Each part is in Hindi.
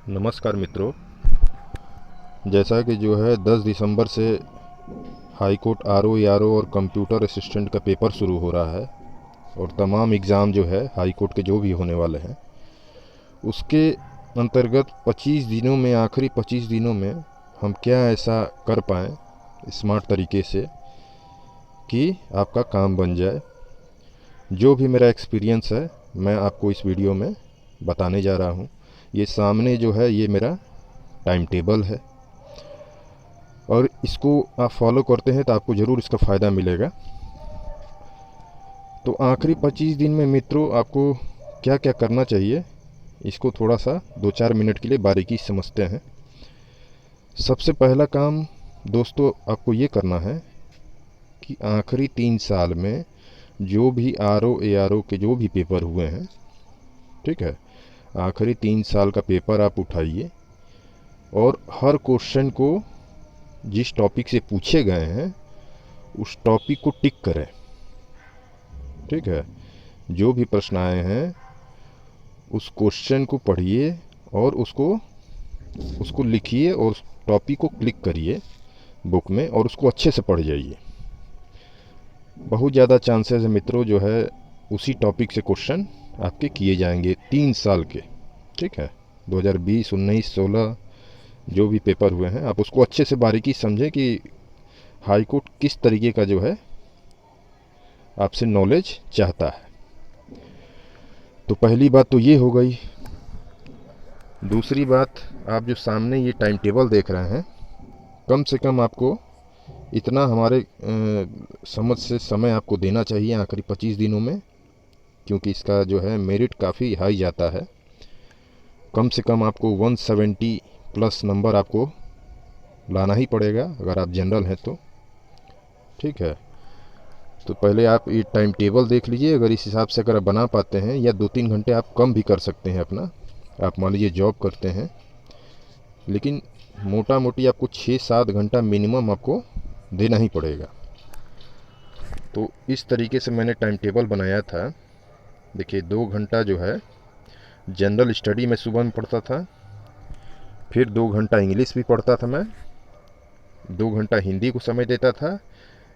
नमस्कार मित्रों। जैसा कि जो है 10 दिसंबर से हाई कोर्ट आरओ और कंप्यूटर असिस्टेंट का पेपर शुरू हो रहा है और तमाम एग्ज़ाम जो है हाई कोर्ट के जो भी होने वाले हैं उसके अंतर्गत 25 दिनों में, आखिरी 25 दिनों में हम क्या ऐसा कर पाएँ स्मार्ट तरीके से कि आपका काम बन जाए। जो भी मेरा एक्सपीरियंस है मैं आपको इस वीडियो में बताने जा रहा हूँ। ये सामने जो है ये मेरा टाइम टेबल है और इसको आप फॉलो करते हैं तो आपको ज़रूर इसका फ़ायदा मिलेगा। तो आखिरी 25 दिन में मित्रों आपको क्या क्या करना चाहिए, इसको थोड़ा सा 2-4 मिनट के लिए बारीकी से समझते हैं। सबसे पहला काम दोस्तों आपको ये करना है कि आखिरी 3 साल में जो भी आरओ के जो भी पेपर हुए हैं, ठीक है, आखिरी 3 साल का पेपर आप उठाइए और हर क्वेश्चन को जिस टॉपिक से पूछे गए हैं उस टॉपिक को टिक करें। ठीक है, जो भी प्रश्न आए हैं उस क्वेश्चन को पढ़िए और उसको उसको लिखिए और उस टॉपिक को क्लिक करिए बुक में और उसको अच्छे से पढ़ जाइए। बहुत ज़्यादा चांसेस है मित्रों जो है उसी टॉपिक से क्वेश्चन आपके किए जाएंगे 3 साल के। ठीक है, 2020, 19, 16 जो भी पेपर हुए हैं आप उसको अच्छे से बारीकी समझें कि हाई कोर्ट किस तरीके का जो है आपसे नॉलेज चाहता है। तो पहली बात तो ये हो गई। दूसरी बात, आप जो सामने ये टाइम टेबल देख रहे हैं, कम से कम आपको इतना हमारे समझ से समय आपको देना चाहिए आखिरी 25 दिनों में, क्योंकि इसका जो है मेरिट काफ़ी हाई जाता है। कम से कम आपको 170 प्लस नंबर आपको लाना ही पड़ेगा अगर आप जनरल हैं तो। ठीक है, तो पहले आप ये टाइम टेबल देख लीजिए। अगर इस हिसाब से अगर आप बना पाते हैं या 2-3 घंटे आप कम भी कर सकते हैं अपना। आप मान लीजिए जॉब करते हैं, लेकिन मोटा मोटी आपको 6-7 घंटा मिनिमम आपको देना ही पड़ेगा। तो इस तरीके से मैंने टाइम टेबल बनाया था। देखिए 2 घंटा जो है जनरल स्टडी में सुबह में पढ़ता था, फिर 2 घंटा इंग्लिश भी पढ़ता था मैं, 2 घंटा हिंदी को समय देता था,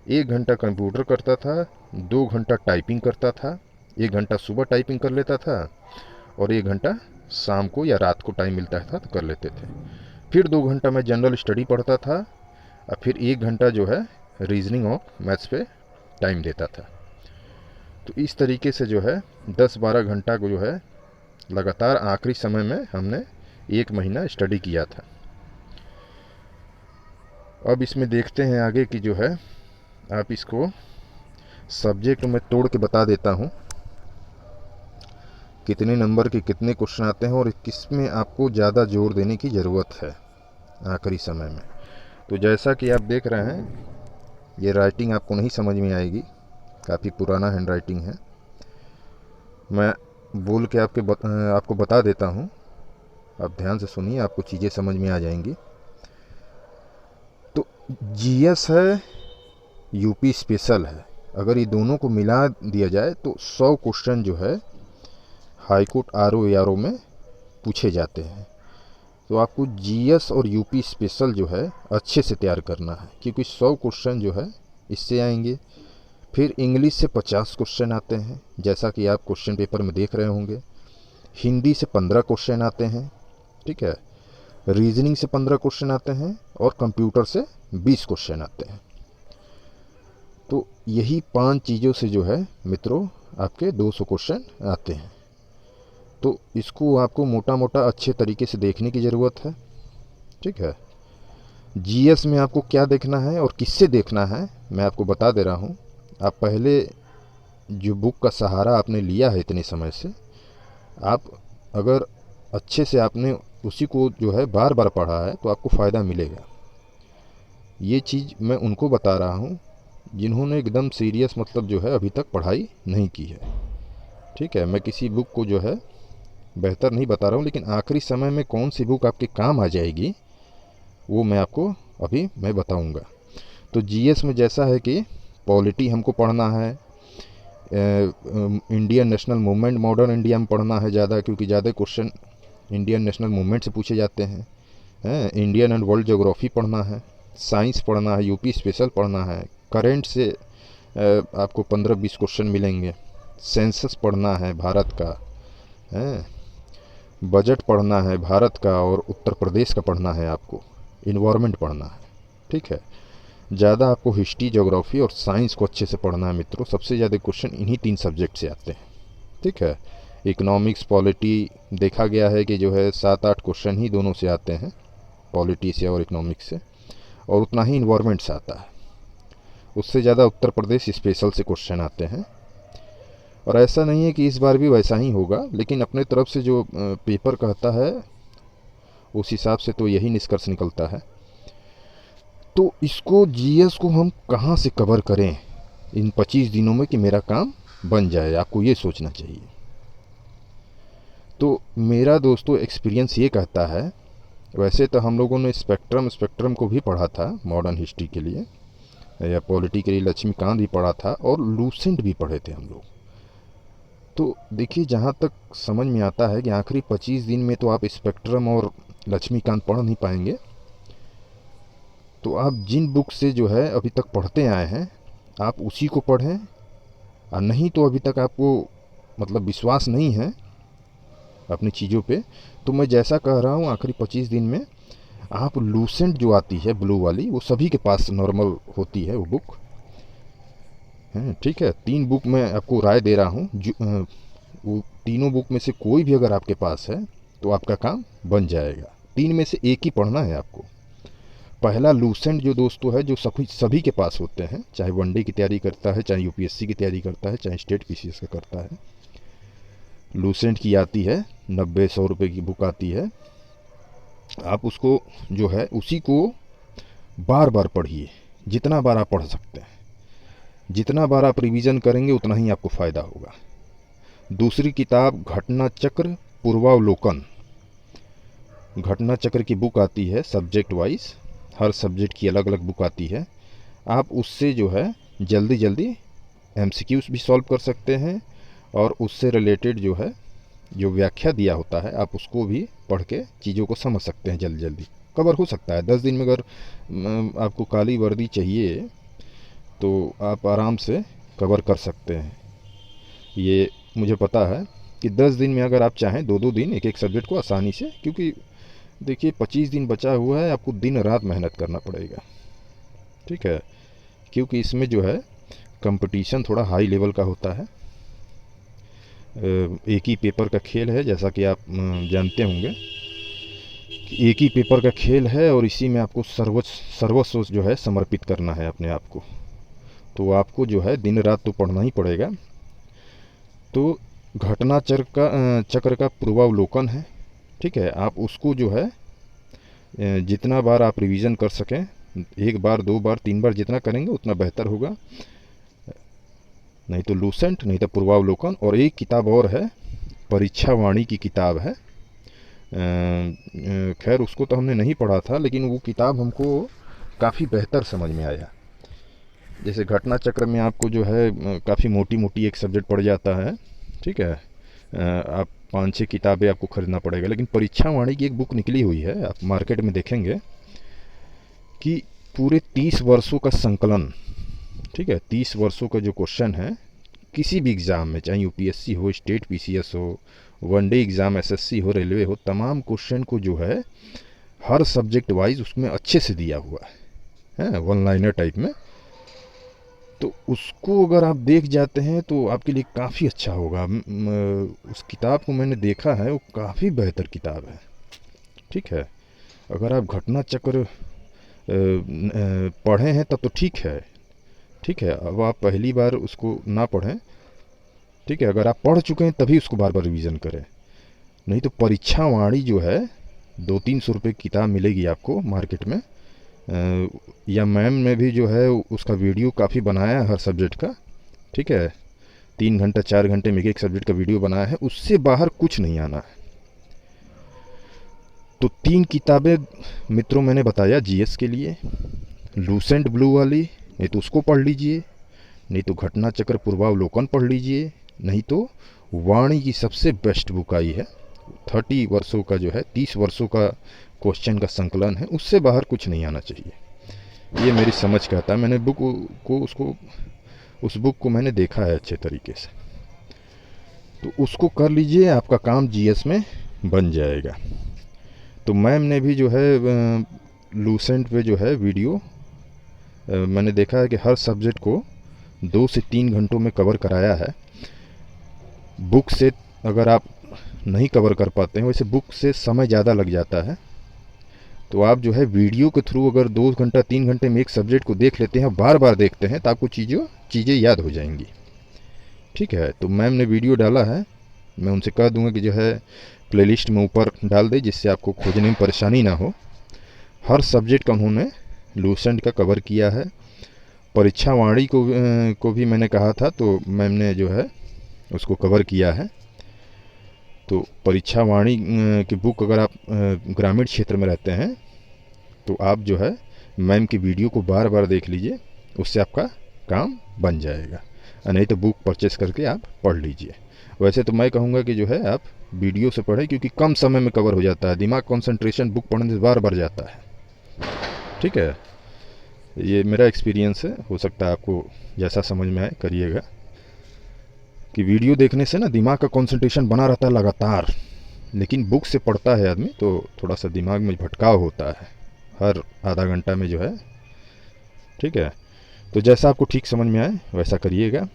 1 घंटा कंप्यूटर करता था, 2 घंटा टाइपिंग करता था, 1 घंटा सुबह टाइपिंग कर लेता था और 1 घंटा शाम को या रात को टाइम मिलता था तो कर लेते थे। फिर 2 घंटा मैं जनरल स्टडी पढ़ता था और फिर 1 घंटा जो है रीजनिंग और मैथ्स पे टाइम देता था। तो इस तरीके से जो है 10-12 घंटा को जो है लगातार आखिरी समय में हमने 1 महीना स्टडी किया था। अब इसमें देखते हैं आगे कि जो है आप इसको सब्जेक्ट में तोड़ के बता देता हूँ कितने नंबर के कितने क्वेश्चन आते हैं और किस में आपको ज़्यादा जोर देने की ज़रूरत है आखिरी समय में। तो जैसा कि आप देख रहे हैं ये राइटिंग आपको नहीं समझ में आएगी, काफ़ी पुराना हैंड राइटिंग है। मैं बोल के आपको बता देता हूँ, आप ध्यान से सुनिए, आपको चीज़ें समझ में आ जाएंगी। तो जीएस है, यूपी स्पेशल है, अगर ये दोनों को मिला दिया जाए तो 100 क्वेश्चन जो है हाई कोर्ट आरओ में पूछे जाते हैं। तो आपको जीएस और यूपी स्पेशल जो है अच्छे से तैयार करना है, क्योंकि 100 क्वेश्चन जो है इससे आएंगे। फिर इंग्लिश से 50 क्वेश्चन आते हैं, जैसा कि आप क्वेश्चन पेपर में देख रहे होंगे। हिंदी से 15 क्वेश्चन आते हैं, ठीक है। रीजनिंग से 15 क्वेश्चन आते हैं और कंप्यूटर से 20 क्वेश्चन आते हैं। तो यही 5 चीज़ों से जो है मित्रों आपके 200 क्वेश्चन आते हैं। तो इसको आपको मोटा मोटा अच्छे तरीके से देखने की ज़रूरत है। ठीक है, जीएस में आपको क्या देखना है और किससे देखना है मैं आपको बता दे रहा हूँ। आप पहले जो बुक का सहारा आपने लिया है इतने समय से, आप अगर अच्छे से आपने उसी को जो है बार बार पढ़ा है तो आपको फ़ायदा मिलेगा। ये चीज़ मैं उनको बता रहा हूँ जिन्होंने एकदम सीरियस मतलब जो है अभी तक पढ़ाई नहीं की है। ठीक है, मैं किसी बुक को जो है बेहतर नहीं बता रहा हूँ, लेकिन आखिरी समय में कौन सी बुक आपके काम आ जाएगी वो मैं आपको अभी मैं बताऊँगा। तो जीएस में जैसा है कि पॉलिटी हमको पढ़ना है, Indian national movement modern India में पढ़ना है ज़्यादा, क्योंकि ज़्यादा क्वेश्चन इंडियन नेशनल मूवमेंट से पूछे जाते हैं, इंडियन एंड वर्ल्ड ज्योग्राफी पढ़ना है, साइंस पढ़ना है, यूपी स्पेशल पढ़ना है, करेंट से आपको 15-20 क्वेश्चन मिलेंगे, सेंसस पढ़ना है भारत का, बजट पढ़ना है भारत का और उत्तर प्रदेश का पढ़ना है, आपको इन्वायरमेंट पढ़ना है। ठीक है, ज़्यादा आपको हिस्ट्री, ज्योग्राफी और साइंस को अच्छे से पढ़ना है मित्रों। सबसे ज़्यादा क्वेश्चन इन्हीं 3 सब्जेक्ट से आते हैं। ठीक है, इकोनॉमिक्स, पॉलिटी देखा गया है कि जो है 7-8 क्वेश्चन ही दोनों से आते हैं, पॉलिटी से और इकोनॉमिक्स से, और उतना ही इन्वायरमेंट से आता है। उससे ज़्यादा उत्तर प्रदेश स्पेशल से क्वेश्चन आते हैं। और ऐसा नहीं है कि इस बार भी वैसा ही होगा, लेकिन अपने तरफ से जो पेपर कहता है उस हिसाब से तो यही निष्कर्ष निकलता है। तो इसको जीएस को हम कहाँ से कवर करें इन 25 दिनों में कि मेरा काम बन जाए, आपको ये सोचना चाहिए। तो मेरा दोस्तों एक्सपीरियंस ये कहता है, वैसे तो हम लोगों ने स्पेक्ट्रम को भी पढ़ा था मॉडर्न हिस्ट्री के लिए, या पॉलिटी के लिए लक्ष्मीकांत भी पढ़ा था, और लूसेंट भी पढ़े थे हम लोग। तो देखिए, जहाँ तक समझ में आता है कि आखिरी 25 दिन में तो आप स्पेक्ट्रम और लक्ष्मीकांत पढ़ नहीं पाएंगे। तो आप जिन बुक से जो है अभी तक पढ़ते आए हैं, आप उसी को पढ़ें, और नहीं तो अभी तक आपको मतलब विश्वास नहीं है अपनी चीज़ों पे, तो मैं जैसा कह रहा हूँ आखिरी 25 दिन में आप लूसेंट जो आती है ब्लू वाली, वो सभी के पास नॉर्मल होती है वो बुक है। ठीक है, 3 बुक मैं आपको राय दे रहा हूँ, वो तीनों बुक में से कोई भी अगर आपके पास है तो आपका काम बन जाएगा। 3 में से एक ही पढ़ना है आपको। पहला लूसेंट जो दोस्तों है, जो सभी के पास होते हैं, चाहे वनडे की तैयारी करता है, चाहे यूपीएससी की तैयारी करता है, चाहे स्टेट पीसीएस का करता है। लूसेंट की आती है 90-100 रुपये की बुक आती है। आप उसको जो है उसी को बार बार पढ़िए, जितना बार आप पढ़ सकते हैं। जितना बार आप रिवीजन करेंगे उतना ही आपको फ़ायदा होगा। दूसरी किताब घटना चक्र पूर्वावलोकन, घटना चक्र की बुक आती है सब्जेक्ट वाइज, हर सब्जेक्ट की अलग अलग बुक आती है। आप उससे जो है जल्दी जल्दी एमसीक्यूज भी सॉल्व कर सकते हैं, और उससे रिलेटेड जो है जो व्याख्या दिया होता है आप उसको भी पढ़ के चीज़ों को समझ सकते हैं, जल्दी जल्दी कवर हो सकता है। 10 दिन में अगर आपको काली वर्दी चाहिए तो आप आराम से कवर कर सकते हैं। ये मुझे पता है कि 10 दिन में अगर आप चाहें 2-2 दिन एक एक सब्जेक्ट को आसानी से, क्योंकि देखिए 25 दिन बचा हुआ है, आपको दिन रात मेहनत करना पड़ेगा। ठीक है, क्योंकि इसमें जो है कंपटीशन थोड़ा हाई लेवल का होता है। एक ही पेपर का खेल है, जैसा कि आप जानते होंगे कि एक ही पेपर का खेल है, और इसी में आपको सर्वस्व जो है समर्पित करना है अपने आप को। तो आपको जो है दिन रात तो पढ़ना ही पड़ेगा। तो घटना चक्र का पूर्वावलोकन है। ठीक है, आप उसको जो है जितना बार आप रिवीजन कर सकें, 1 बार 2 बार 3 बार जितना करेंगे उतना बेहतर होगा। नहीं तो लूसेंट, नहीं तो पूर्वावलोकन। और एक किताब और है, परीक्षा वाणी की किताब है। खैर उसको तो हमने नहीं पढ़ा था, लेकिन वो किताब हमको काफ़ी बेहतर समझ में आया। जैसे घटना चक्र में आपको जो है काफ़ी मोटी मोटी एक सब्जेक्ट पड़ जाता है। ठीक है, आप 5-6 किताबें आपको ख़रीदना पड़ेगा। लेकिन परीक्षा वाणी की एक बुक निकली हुई है, आप मार्केट में देखेंगे कि पूरे 30 वर्षों का संकलन। ठीक है, 30 वर्षों का जो क्वेश्चन है किसी भी एग्ज़ाम में, चाहे यूपीएससी हो, स्टेट पीसीएस हो, वनडे एग्ज़ाम, एसएससी हो, रेलवे हो, तमाम क्वेश्चन को जो है हर सब्जेक्ट वाइज उसमें अच्छे से दिया हुआ है, वन लाइनर टाइप में। तो उसको अगर आप देख जाते हैं तो आपके लिए काफ़ी अच्छा होगा। उस किताब को मैंने देखा है, वो काफ़ी बेहतर किताब है। ठीक है, अगर आप घटना चक्र पढ़े हैं तब तो ठीक है। ठीक है, अब आप पहली बार उसको ना पढ़ें। ठीक है, अगर आप पढ़ चुके हैं तभी उसको बार बार रिवीजन करें। नहीं तो परीक्षा वाणी जो है 200-300 रुपये की किताब मिलेगी आपको मार्केट में, या मैम ने भी जो है उसका वीडियो काफ़ी बनाया है हर सब्जेक्ट का। ठीक है, 3 घंटा 4 घंटे में एक सब्जेक्ट का वीडियो बनाया है, उससे बाहर कुछ नहीं आना है। तो 3 किताबें मित्रों मैंने बताया जीएस के लिए, लूसेंट ब्लू वाली, नहीं तो उसको पढ़ लीजिए, नहीं तो घटना चक्र पूर्वावलोकन पढ़ लीजिए, नहीं तो वाणी की सबसे बेस्ट बुक आई है 30 वर्षों का जो है, 30 वर्षों का क्वेश्चन का संकलन है, उससे बाहर कुछ नहीं आना चाहिए। ये मेरी समझ कहता है। मैंने उस बुक को मैंने देखा है अच्छे तरीके से। तो उसको कर लीजिए, आपका काम जीएस में बन जाएगा। तो मैम ने भी जो है लूसेंट पे जो है वीडियो मैंने देखा है कि हर सब्जेक्ट को 2 से 3 घंटों में कवर कराया है। बुक से अगर आप नहीं कवर कर पाते हैं, वैसे बुक से समय ज़्यादा लग जाता है, तो आप जो है वीडियो के थ्रू अगर 2 घंटा 3 घंटे में एक सब्जेक्ट को देख लेते हैं, बार बार देखते हैं, तो आपको चीज़ें याद हो जाएंगी। ठीक है, तो मैम ने वीडियो डाला है, मैं उनसे कह दूंगा कि जो है प्लेलिस्ट में ऊपर डाल दे, जिससे आपको खोजने में परेशानी ना हो। हर सब्जेक्ट का उन्होंने लूसेंट का कवर किया है। परीक्षा वाणी को भी मैंने कहा था, तो मैम ने जो है उसको कवर किया है। तो परीक्षा वाणी की बुक अगर आप ग्रामीण क्षेत्र में रहते हैं, तो आप जो है मैम की वीडियो को बार बार देख लीजिए, उससे आपका काम बन जाएगा। नहीं तो बुक परचेस करके आप पढ़ लीजिए। वैसे तो मैं कहूँगा कि जो है आप वीडियो से पढ़ें, क्योंकि कम समय में कवर हो जाता है। दिमाग कंसंट्रेशन बुक पढ़ने से बार बढ़ जाता है। ठीक है, ये मेरा एक्सपीरियंस है, हो सकता है आपको जैसा समझ में आए करिएगा। कि वीडियो देखने से ना दिमाग का कंसंट्रेशन बना रहता है लगातार, लेकिन बुक से पढ़ता है आदमी तो थोड़ा सा दिमाग में भटकाव होता है हर आधा घंटा में जो है। ठीक है, तो जैसा आपको ठीक समझ में आए वैसा करिएगा।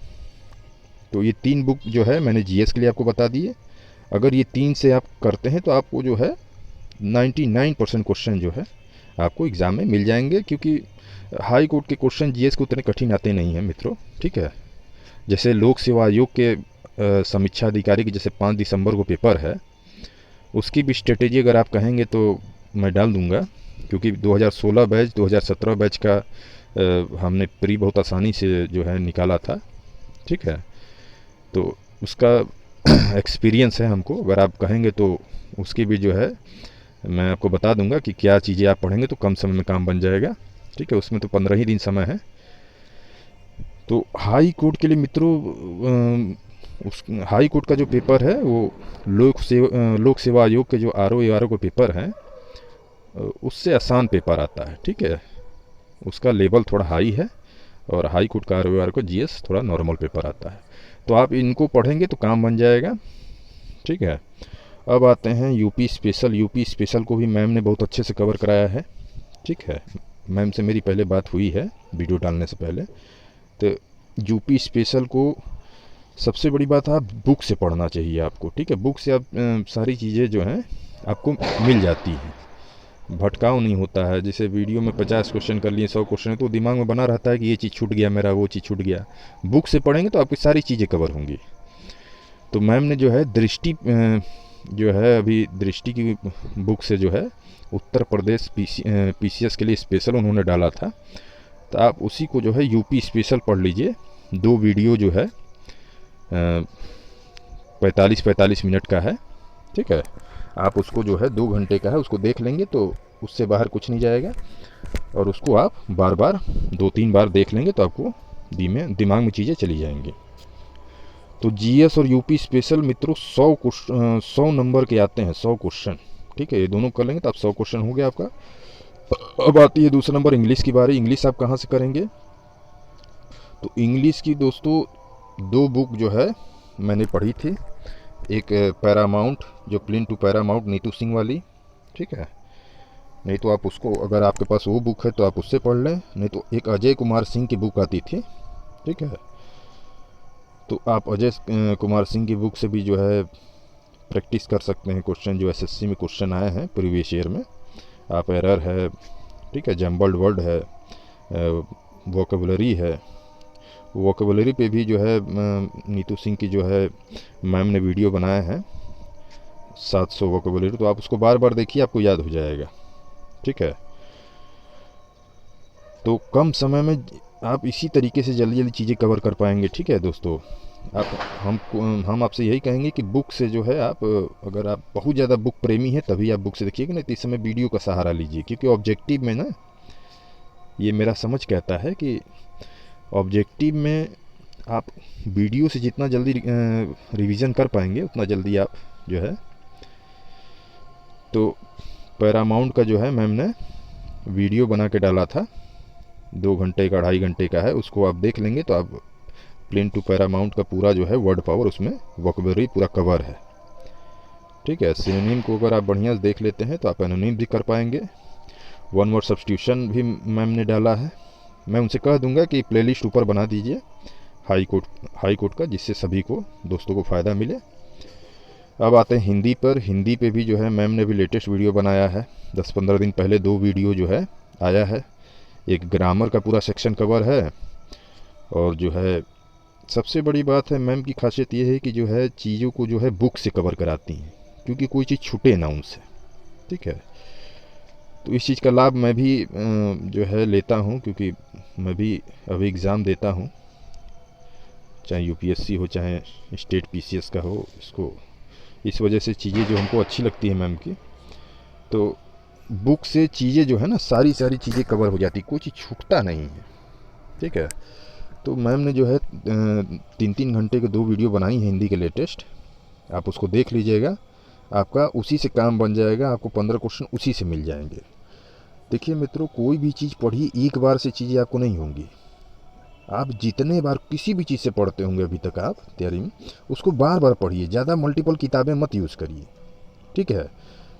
तो ये 3 बुक जो है मैंने जीएस के लिए आपको बता दिए। अगर ये 3 से आप करते हैं तो आपको जो है 99% क्वेश्चन जो है आपको एग्ज़ाम में मिल जाएंगे, क्योंकि हाई कोर्ट के क्वेश्चन जीएस को उतने कठिन आते नहीं हैं मित्रों। ठीक है, जैसे लोक सेवा आयोग के समीक्षा अधिकारी की जैसे 5 दिसंबर को पेपर है, उसकी भी स्ट्रेटेजी अगर आप कहेंगे तो मैं डाल दूंगा, क्योंकि 2016 बैच 2017 बैच का हमने प्री बहुत आसानी से जो है निकाला था। ठीक है, तो उसका एक्सपीरियंस है हमको। अगर आप कहेंगे तो उसकी भी जो है मैं आपको बता दूंगा कि क्या चीज़ें आप पढ़ेंगे तो कम समय में काम बन जाएगा। ठीक है, उसमें तो 15 ही दिन समय है। तो हाई कोर्ट के लिए मित्रों उस हाई कोर्ट का जो पेपर है वो लोक सेवा आयोग के जो आरओ का पेपर है उससे आसान पेपर आता है। ठीक है, उसका लेवल थोड़ा हाई है, और हाई कोर्ट का आरओ का जीएस थोड़ा नॉर्मल पेपर आता है। तो आप इनको पढ़ेंगे तो काम बन जाएगा। ठीक है, अब आते हैं यूपी स्पेशल। यूपी स्पेशल को भी मैम ने बहुत अच्छे से कवर कराया है। ठीक है, मैम से मेरी पहले बात हुई है वीडियो डालने से पहले। तो यूपी स्पेशल को सबसे बड़ी बात आप बुक से पढ़ना चाहिए आपको। ठीक है, बुक से आप सारी चीज़ें जो हैं आपको मिल जाती हैं, भटकाव नहीं होता है। जैसे वीडियो में 50 क्वेश्चन कर लिए, 100 क्वेश्चन है, तो दिमाग में बना रहता है कि ये चीज़ छूट गया मेरा, वो चीज़ छूट गया। बुक से पढ़ेंगे तो आपकी सारी चीज़ें कवर होंगी। तो मैम ने जो है दृष्टि जो है अभी दृष्टि की बुक से जो है उत्तर प्रदेश पीसीएस के लिए स्पेशल उन्होंने डाला था, तो आप उसी को जो है यूपी स्पेशल पढ़ लीजिए। 2 वीडियो जो है 45-45 मिनट का है। ठीक है, आप उसको जो है 2 घंटे का है, उसको देख लेंगे तो उससे बाहर कुछ नहीं जाएगा, और उसको आप बार बार 2-3 बार देख लेंगे तो आपको दिमाग में चीज़ें चली जाएंगी। तो जीएस और यूपी स्पेशल मित्रों 100 नंबर के आते हैं, 100 क्वेश्चन। ठीक है, ये दोनों कर लेंगे तो आप 100 क्वेश्चन हो गया आपका। अब आती है दूसरा नंबर इंग्लिश की बारी। इंग्लिश आप कहाँ से करेंगे? तो इंग्लिश की दोस्तों 2 बुक जो है मैंने पढ़ी थी। एक पैरामाउंट जो plane to Paramount Neetu Singh वाली। ठीक है, नहीं तो आप उसको, अगर आपके पास वो बुक है तो आप उससे पढ़ लें, नहीं तो एक अजय कुमार सिंह की बुक आती थी। ठीक है, तो आप अजय कुमार सिंह की बुक से भी जो है प्रैक्टिस कर सकते हैं। क्वेश्चन जो एसएससी में क्वेश्चन आए हैं प्रीवियस ईयर में, आप एरर है, ठीक है, जम्बल्ड वर्ड है, वोकेबुलरी है। वोकेबुलरी पे भी जो है नीतू सिंह की जो है मैम ने वीडियो बनाया है 700 वोकेबुलरी, तो आप उसको बार बार देखिए, आपको याद हो जाएगा। ठीक है, तो कम समय में आप इसी तरीके से जल्दी जल्दी चीज़ें कवर कर पाएंगे। ठीक है दोस्तों, हम आपसे यही कहेंगे कि बुक से जो है आप, अगर आप बहुत ज़्यादा बुक प्रेमी हैं तभी आप बुक से देखिएगा, नहीं तो इस समय वीडियो का सहारा लीजिए। क्योंकि ऑब्जेक्टिव में ना, ये मेरा समझ कहता है कि ऑब्जेक्टिव में आप वीडियो से जितना जल्दी रिवीजन कर पाएंगे उतना जल्दी आप जो है तो पैरामाउंट का जो है मैम ने वीडियो बना के डाला था, 2 घंटे का 2.5 घंटे का है, उसको आप देख लेंगे तो आप प्लेन टू पैरामाउंट का पूरा जो है वर्ड पावर उसमें वोकैबुलरी पूरा कवर है। ठीक है, सिनोनिम को अगर आप बढ़िया से देख लेते हैं तो आप एनोनिम भी कर पाएंगे। वन वर्ड सब्स्टिट्यूशन भी मैम ने डाला है। मैं उनसे कह दूंगा कि प्लेलिस्ट ऊपर बना दीजिए हाई कोर्ट का, जिससे सभी को दोस्तों को फ़ायदा मिले। अब आते हैं हिंदी पर। हिंदी पे भी जो है मैम ने भी लेटेस्ट वीडियो बनाया है। 10-15 दिन पहले 2 वीडियो जो है आया है। एक ग्रामर का पूरा सेक्शन कवर है, और जो है सबसे बड़ी बात है मैम की खासियत ये है कि जो है चीज़ों को जो है बुक से कवर कराती हैं, क्योंकि कोई चीज़ छूटे ना उनसे। ठीक है, तो इस चीज़ का लाभ मैं भी जो है लेता हूँ, क्योंकि मैं भी अभी एग्ज़ाम देता हूँ, चाहे यूपीएससी हो चाहे स्टेट पीसीएस का हो। इसको इस वजह से चीज़ें जो हमको अच्छी लगती है मैम की, तो बुक से चीज़ें जो है ना सारी चीज़ें कवर हो जाती, कोई चीज़ छूटता नहीं है। ठीक है, तो मैम ने जो है 3-3 घंटे के 2 वीडियो बनाई हैं हिंदी के लेटेस्ट। आप उसको देख लीजिएगा, आपका उसी से काम बन जाएगा, आपको 15 क्वेश्चन उसी से मिल जाएंगे। देखिए मित्रों, कोई भी चीज़ पढ़िए, एक बार से चीज़ें आपको नहीं होंगी। आप जितने बार किसी भी चीज़ से पढ़ते होंगे अभी तक आप तैयारी में, उसको बार बार पढ़िए, ज़्यादा मल्टीपल किताबें मत यूज़ करिए। ठीक है,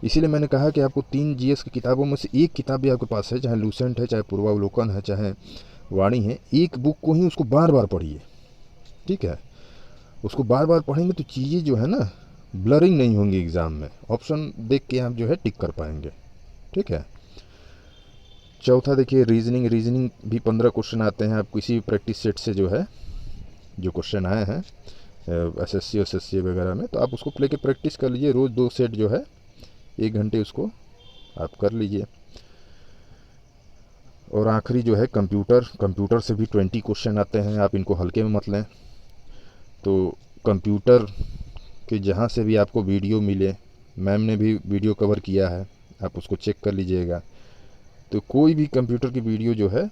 इसीलिए मैंने कहा कि आपको 3 जीएस की किताबों में से एक किताब भी आपके पास है, चाहे लूसेंट है, चाहे पूर्वावलोकन है, चाहे वाणी है, एक बुक को ही उसको बार बार पढ़िए। ठीक है, उसको बार बार पढ़ेंगे तो चीज़ें जो है ना ब्लरिंग नहीं होंगी एग्ज़ाम में, ऑप्शन देख के आप जो है टिक कर पाएंगे। ठीक है, चौथा देखिए रीजनिंग भी 15 क्वेश्चन आते हैं। आप किसी भी प्रैक्टिस सेट से जो है जो क्वेश्चन आए हैं एसएससी एसएससी वगैरह में, तो आप उसको लेके प्रैक्टिस कर लीजिए। रोज़ 2 सेट जो है 1 घंटे उसको आप कर लीजिए। और आखिरी जो है कंप्यूटर से भी 20 क्वेश्चन आते हैं, आप इनको हल्के में मत लें। तो कंप्यूटर के जहाँ से भी आपको वीडियो मिले, मैम ने भी वीडियो कवर किया है, आप उसको चेक कर लीजिएगा। तो कोई भी कंप्यूटर की वीडियो जो है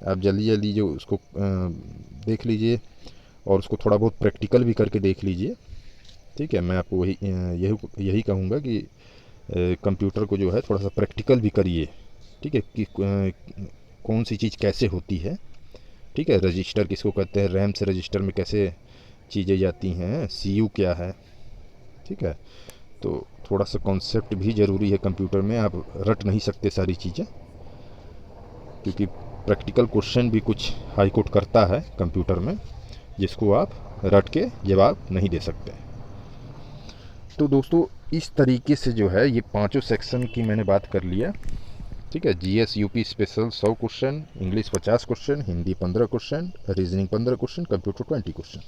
आप जल्दी जो उसको देख लीजिए, और उसको थोड़ा बहुत प्रैक्टिकल भी करके देख लीजिए। ठीक है, मैं आपको यही कहूँगा कि कंप्यूटर को जो है थोड़ा सा प्रैक्टिकल भी करिए। ठीक है, कि कौन सी चीज़ कैसे होती है। ठीक है, रजिस्टर किसको कहते हैं, रैम से रजिस्टर में कैसे चीज़ें जाती हैं, सीयू क्या है। ठीक है, तो थोड़ा सा कॉन्सेप्ट भी ज़रूरी है कंप्यूटर में, आप रट नहीं सकते सारी चीज़ें, क्योंकि प्रैक्टिकल क्वेश्चन भी कुछ हाई कोर्ट करता है कंप्यूटर में, जिसको आप रट के जवाब नहीं दे सकते। तो दोस्तों इस तरीके से जो है ये 5 सेक्शन की मैंने बात कर लिया। ठीक है, GS UP special 100 question, English 50 question, Hindi 15 question, reasoning 15 question, computer 20 question.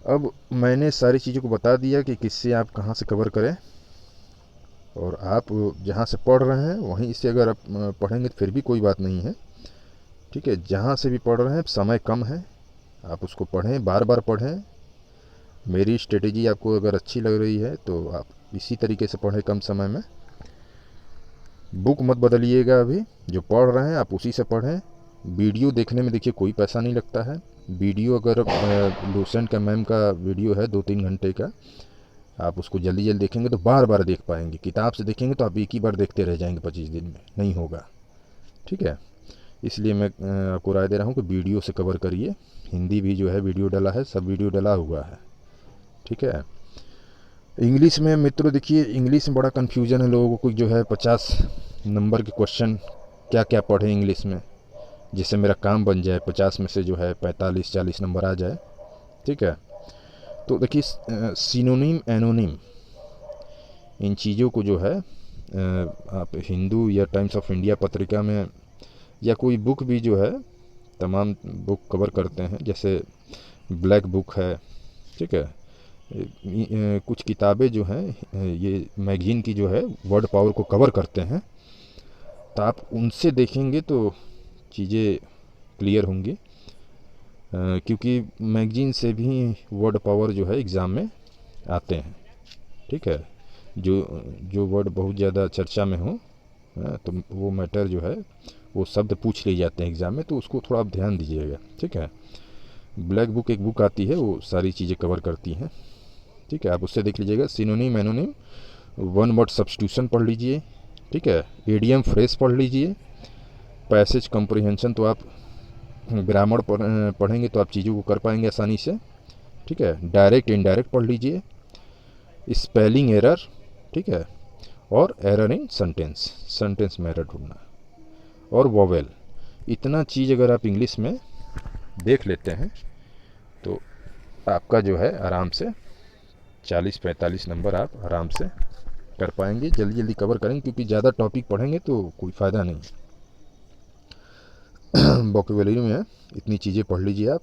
अब मैंने सारी चीज़ों को बता दिया कि किससे आप कहाँ से कवर करें, और आप जहाँ से पढ़ रहे हैं वहीं से अगर आप पढ़ेंगे तो फिर भी कोई बात नहीं है। ठीक है, जहाँ से भी पढ़ रहे हैं समय कम है, आप उसको पढ़ें, बार बार पढ़ें। मेरी स्ट्रेटेजी आपको अगर अच्छी लग रही है तो आप इसी तरीके से पढ़ें कम समय में। बुक मत बदलिएगा, अभी जो पढ़ रहे हैं आप उसी से पढ़ें। वीडियो देखने में देखिए कोई पैसा नहीं लगता है। वीडियो अगर लूसेंट का मैम का वीडियो है 2-3 घंटे का, आप उसको जल्दी देखेंगे तो बार बार देख पाएंगे। किताब से देखेंगे तो आप एक ही बार देखते रह जाएंगे, 25 दिन में नहीं होगा। ठीक है, इसलिए मैं आपको राय दे रहा हूँ कि वीडियो से कवर करिए। हिंदी भी जो है वीडियो डला है, सब वीडियो डला हुआ है। ठीक है, इंग्लिश में मित्रों देखिए, इंग्लिश में बड़ा कन्फ्यूजन है लोगों को, जो है 50 नंबर के क्वेश्चन क्या क्या पढ़े इंग्लिश में, जिससे मेरा काम बन जाए, 50 में से जो है 45-40 नंबर आ जाए। ठीक है, तो देखिए सिनोनिम एनोनिम इन चीज़ों को जो है आप हिंदू या टाइम्स ऑफ इंडिया पत्रिका में या कोई बुक भी जो है तमाम बुक कवर करते हैं, जैसे ब्लैक बुक है। ठीक है, कुछ किताबें जो हैं ये मैगजीन की जो है वर्ड पावर को कवर करते हैं, तो आप उनसे देखेंगे तो चीज़ें क्लियर होंगी, क्योंकि मैगजीन से भी वर्ड पावर जो है एग्ज़ाम में आते हैं। ठीक है, जो वर्ड बहुत ज़्यादा चर्चा में हो, तो वो मैटर जो है वो शब्द पूछ लिए जाते हैं एग्ज़ाम में, तो उसको थोड़ा आप ध्यान दीजिएगा। ठीक है, ब्लैक बुक एक बुक आती है, वो सारी चीज़ें कवर करती हैं। ठीक है, आप उससे देख लीजिएगा। सिनोनिम एनोनिम वन वर्ड सब्स्टिट्यूशन पढ़ लीजिए, ठीक है, एडियम फ्रेज पढ़ लीजिए, पैसेज कॉम्प्रिहेंशन तो आप ग्रामर पढ़ेंगे तो आप चीज़ों को कर पाएंगे आसानी से, ठीक है, डायरेक्ट इनडायरेक्ट पढ़ लीजिए, स्पेलिंग एरर, ठीक है, और एरर इन सेंटेंस में एरर ढूंढना, और वोवेल। इतना चीज़ अगर आप इंग्लिश में देख लेते हैं तो आपका जो है आराम से 40-45 नंबर आप आराम से कर पाएंगे, जल्दी जल्दी कवर करेंगे, क्योंकि ज़्यादा टॉपिक पढ़ेंगे तो कोई फ़ायदा नहीं। वोकैबुलरी में इतनी चीज़ें पढ़ लीजिए आप,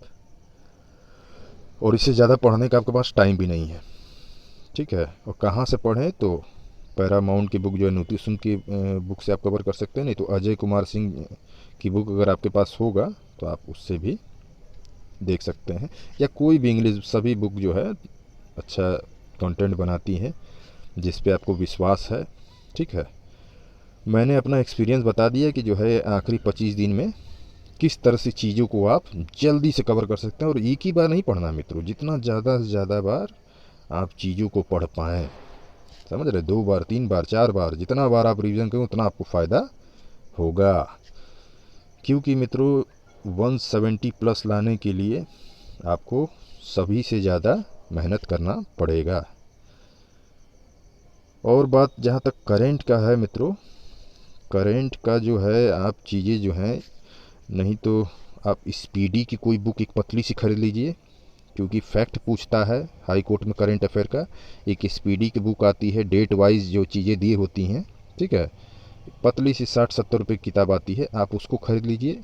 और इससे ज़्यादा पढ़ने का आपके पास टाइम भी नहीं है, ठीक है। और कहाँ से पढ़ें तो पैरामाउंट की बुक जो है नुती सुन की बुक से आप कवर कर सकते हैं, नहीं तो अजय कुमार सिंह की बुक अगर आपके पास होगा तो आप उससे भी देख सकते हैं, या कोई भी इंग्लिश सभी बुक जो है अच्छा कंटेंट बनाती हैं जिस पे आपको विश्वास है, ठीक है। मैंने अपना एक्सपीरियंस बता दिया कि जो है आखिरी 25 दिन में किस तरह से चीज़ों को आप जल्दी से कवर कर सकते हैं। और एक ही बार नहीं पढ़ना मित्रों, जितना ज़्यादा से ज़्यादा बार आप चीज़ों को पढ़ पाएँ, समझ रहे, 2 बार 3 बार 4 बार, जितना बार आप रिवीजन करें उतना आपको फ़ायदा होगा। क्योंकि मित्रों 170 प्लस लाने के लिए आपको सभी से ज़्यादा मेहनत करना पड़ेगा। और बात जहाँ तक करेंट का है मित्रों, करेंट का जो है आप चीज़ें जो हैं, नहीं तो आप स्पीडी की कोई बुक एक पतली सी खरीद लीजिए, क्योंकि फैक्ट पूछता है हाई कोर्ट में करंट अफेयर का। एक स्पीडी की बुक आती है, डेट वाइज जो चीज़ें दी होती हैं, ठीक है, पतली सी 60-70 रुपये की किताब आती है, आप उसको खरीद लीजिए।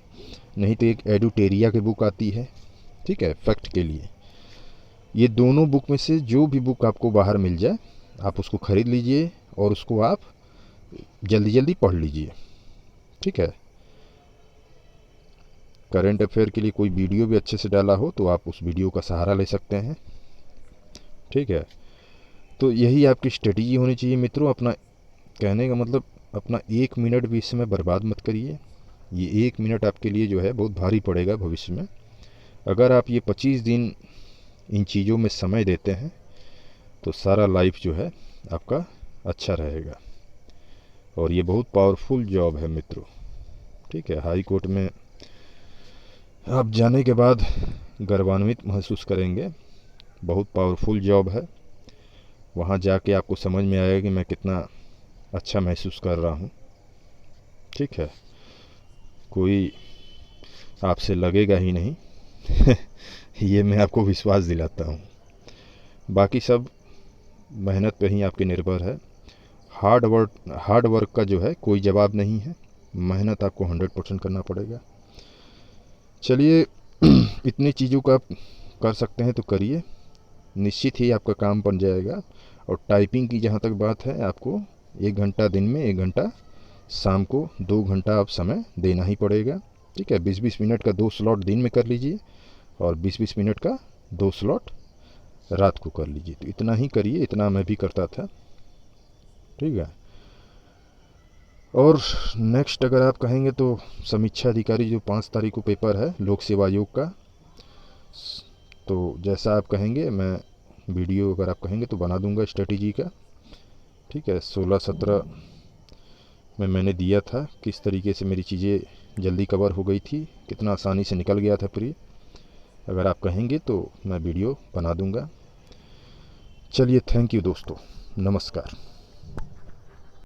नहीं तो एक एडुटेरिया की बुक आती है, ठीक है, फैक्ट के लिए। ये दोनों बुक में से जो भी बुक आपको बाहर मिल जाए आप उसको ख़रीद लीजिए और उसको आप जल्दी जल्दी पढ़ लीजिए, ठीक है। करंट अफेयर के लिए कोई वीडियो भी अच्छे से डाला हो तो आप उस वीडियो का सहारा ले सकते हैं, ठीक है। तो यही आपकी स्ट्रेटजी होनी चाहिए मित्रों। अपना कहने का मतलब, अपना 1 मिनट भी इस समय बर्बाद मत करिए। ये 1 मिनट आपके लिए जो है बहुत भारी पड़ेगा भविष्य में। अगर आप ये 25 दिन इन चीज़ों में समय देते हैं तो सारा लाइफ जो है आपका अच्छा रहेगा। और ये बहुत पावरफुल जॉब है मित्रों, ठीक है। हाई कोर्ट में आप जाने के बाद गर्वान्वित महसूस करेंगे, बहुत पावरफुल जॉब है। वहाँ जाके आपको समझ में आएगा कि मैं कितना अच्छा महसूस कर रहा हूँ, ठीक है। कोई आपसे लगेगा ही नहीं ये मैं आपको विश्वास दिलाता हूँ। बाकी सब मेहनत पे ही आपके निर्भर है। हार्ड वर्क का जो है कोई जवाब नहीं है, मेहनत आपको 100% करना पड़ेगा। चलिए इतनी चीज़ों का आप कर सकते हैं तो करिए, निश्चित ही आपका काम बन जाएगा। और टाइपिंग की जहाँ तक बात है, आपको 1 घंटा दिन में, 1 घंटा शाम को, 2 घंटा आप समय देना ही पड़ेगा, ठीक है। 20-20 मिनट का 2 स्लॉट दिन में कर लीजिए और 20-20 मिनट का 2 स्लॉट रात को कर लीजिए। तो इतना ही करिए, इतना मैं भी करता था, ठीक है। और नेक्स्ट अगर आप कहेंगे तो समीक्षा अधिकारी जो 5 तारीख को पेपर है लोक सेवा आयोग का, तो जैसा आप कहेंगे मैं वीडियो अगर आप कहेंगे तो बना दूंगा स्ट्रेटजी का, ठीक है। 16-17 में मैंने दिया था किस तरीके से मेरी चीज़ें जल्दी कवर हो गई थी, कितना आसानी से निकल गया था प्री। अगर आप कहेंगे तो मैं वीडियो बना दूंगा। चलिए, थैंक यू दोस्तों, नमस्कार।